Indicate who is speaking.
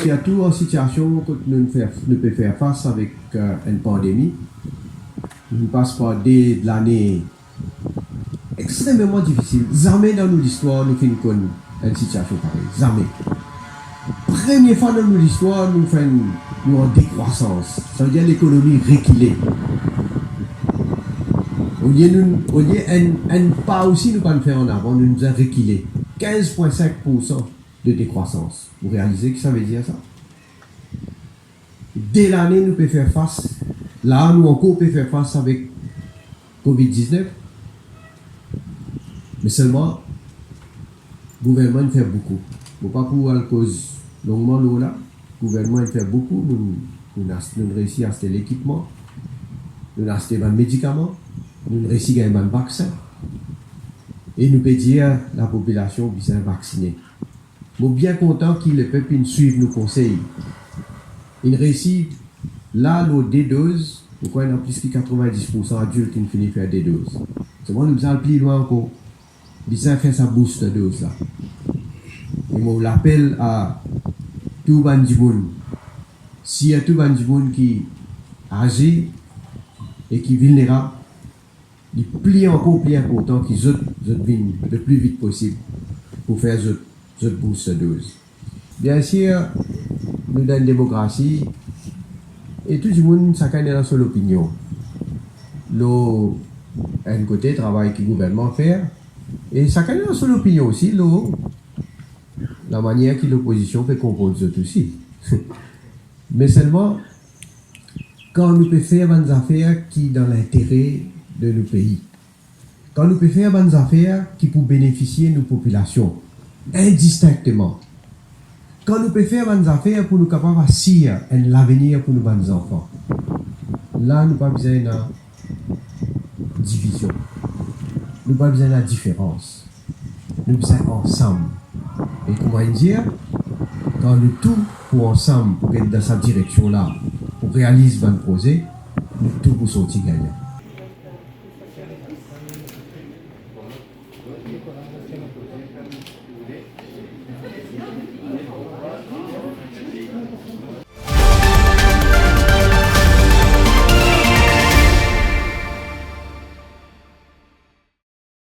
Speaker 1: surtout en situation que nous pouvons faire face avec une pandémie. Nous passons par de l'année extrêmement difficile. Jamais dans notre histoire, nous faisons une situation pareille. Jamais. Première fois dans notre histoire, nous faisons en décroissance. Ça veut dire l'économie reculée. Au lieu un pas aussi, nous pas faire en avant, nous nous avons reculé. 15,5% de décroissance. Vous réalisez que ça veut dire ça? Dès l'année, nous pouvons faire face. Là, nous encore pouvons faire face avec Covid-19. Mais seulement, le gouvernement fait beaucoup. Pas pour la cause longuement là. Le gouvernement fait beaucoup. Nous avons réussi à acheter l'équipement. Nous avons acheté des médicaments. Nous avons réussi à gagner un vaccin. Et nous pouvons dire à la population bien vaccinée. Nous sommes bien contents que le peuple suive nos conseils. Il réussit là, nos D-doses. Pourquoi il y a plus de 90% d'adultes qui finissent faire des doses? C'est bon, nous allons plus loin encore. Bien faire sa booster dose là. Et on l'appelle à tout le monde. S'il y a tout le monde qui est âgé et qui est vulnérable, il plie encore plus important qu'ils viennent le plus vite possible pour faire cette booster dose. Bien sûr, nous dans une démocratie, et tout le monde chacun a son opinion. Un côté, travail que le gouvernement fait, et chacun a son opinion aussi, la manière que l'opposition fait comprendre tout aussi. Mais seulement, quand nous pouvons faire des affaires qui sont dans l'intérêt de nos pays, quand nous pouvons faire des affaires qui pour bénéficier de nos populations, indistinctement, quand nous pouvons faire des affaires pour nous capables d'assurer l'avenir pour nos enfants, là, nous n'avons pas besoin de division. Nous n'avons pas besoin de différence. Nous avons besoin ensemble. Et comment dire, quand nous tous pour ensemble, pour être dans cette direction-là, pour réaliser un projet, nous tous pour sortir gagnants.